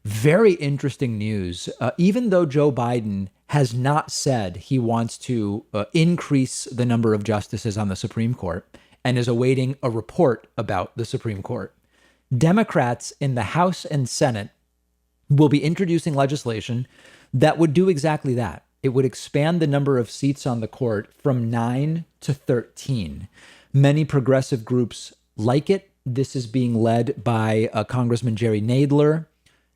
Very interesting news. Even though Joe Biden has not said he wants to increase the number of justices on the Supreme Court and is awaiting a report about the Supreme Court, Democrats in the House and Senate will be introducing legislation that would do exactly that. It would expand the number of seats on the court from 9 to 13. Many progressive groups like it. This is being led by Congressman Jerry Nadler,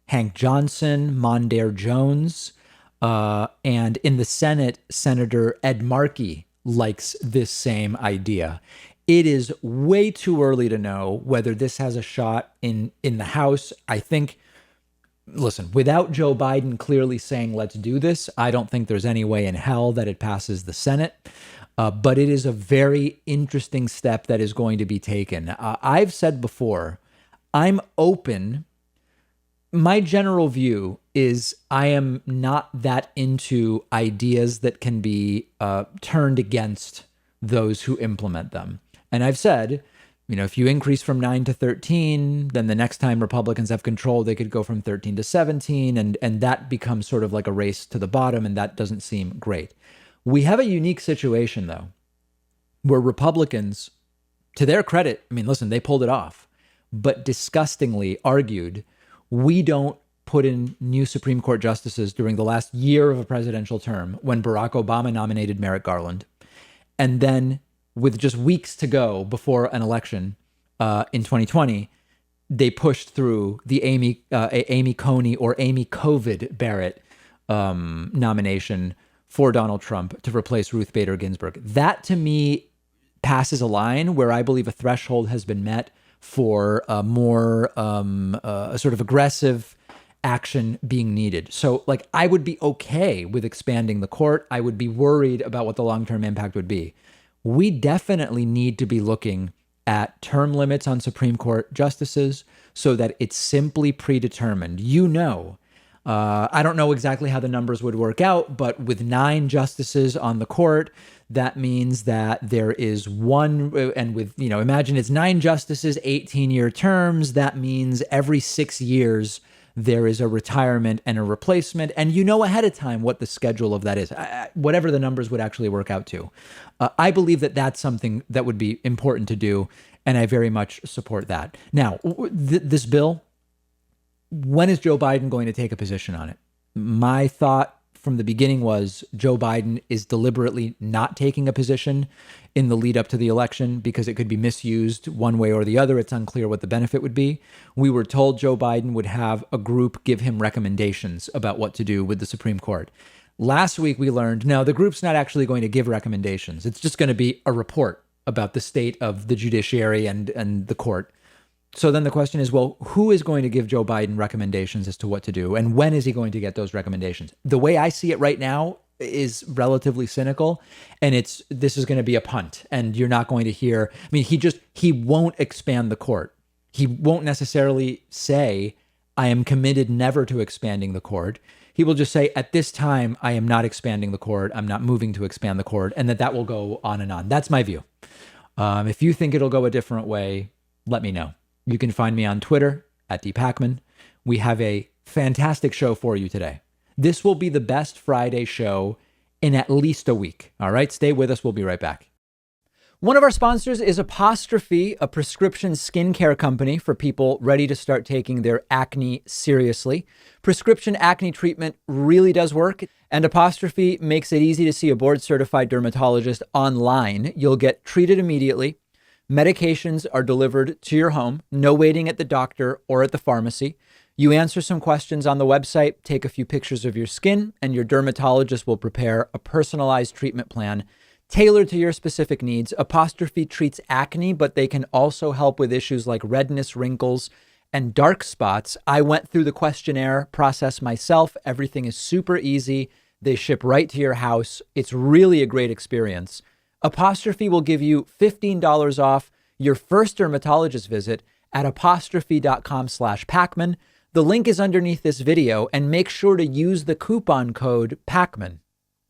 Hank Johnson, Mondaire Jones, and in the Senate, Senator Ed Markey likes this same idea. It is way too early to know whether this has a shot in the House. I think, listen, without Joe Biden clearly saying, let's do this, I don't think there's any way in hell that it passes the Senate. But it is a very interesting step that is going to be taken. I've said before, I'm open. My general view is I am not that into ideas that can be turned against those who implement them. And I've said, if you increase from 9 to 13, then the next time Republicans have control, they could go from 13 to 17. And that becomes sort of like a race to the bottom. And that doesn't seem great. We have a unique situation, though, where Republicans, to their credit, listen, they pulled it off, but disgustingly argued, we don't put in new Supreme Court justices during the last year of a presidential term when Barack Obama nominated Merrick Garland. And then with just weeks to go before an election in 2020, they pushed through the Amy Coney or Amy COVID Barrett nomination for Donald Trump to replace Ruth Bader Ginsburg. That, to me, passes a line where I believe a threshold has been met for a more sort of aggressive action being needed. So, I would be okay with expanding the court. I would be worried about what the long-term impact would be. We definitely need to be looking at term limits on Supreme Court justices so that it's simply predetermined. I don't know exactly how the numbers would work out, but with 9 justices on the court, that means that there is one, and with, imagine it's 9 justices, 18-year terms. That means every 6 years, there is a retirement and a replacement. And ahead of time what the schedule of that is, whatever the numbers would actually work out to. I believe that that's something that would be important to do, and I very much support that. Now, this bill, when is Joe Biden going to take a position on it? My thought from the beginning was Joe Biden is deliberately not taking a position in the lead up to the election because it could be misused one way or the other. It's unclear what the benefit would be. We were told Joe Biden would have a group give him recommendations about what to do with the Supreme Court. Last week, we learned, no, the group's not actually going to give recommendations. It's just going to be a report about the state of the judiciary and the court. So then the question is, well, who is going to give Joe Biden recommendations as to what to do? And when is he going to get those recommendations? The way I see it right now is relatively cynical, and this is going to be a punt, and you're not going to hear, he won't expand the court. He won't necessarily say, I am committed never to expanding the court. He will just say, at this time, I am not expanding the court. I'm not moving to expand the court, and that will go on and on. That's my view. If you think it'll go a different way, let me know. You can find me on Twitter at Pakman. We have a fantastic show for you today. This will be the best Friday show in at least a week. All right, stay with us. We'll be right back. One of our sponsors is Apostrophe, a prescription skincare company for people ready to start taking their acne seriously. Prescription acne treatment really does work, and Apostrophe makes it easy to see a board-certified dermatologist online. You'll get treated immediately. Medications are delivered to your home, no waiting at the doctor or at the pharmacy. You answer some questions on the website, take a few pictures of your skin, and your dermatologist will prepare a personalized treatment plan tailored to your specific needs. Apostrophe treats acne, but they can also help with issues like redness, wrinkles, and dark spots. I went through the questionnaire process myself. Everything is super easy. They ship right to your house. It's really a great experience. Apostrophe will give you $15 off your first dermatologist visit at apostrophe.com/Pakman. The link is underneath this video, and make sure to use the coupon code Pakman.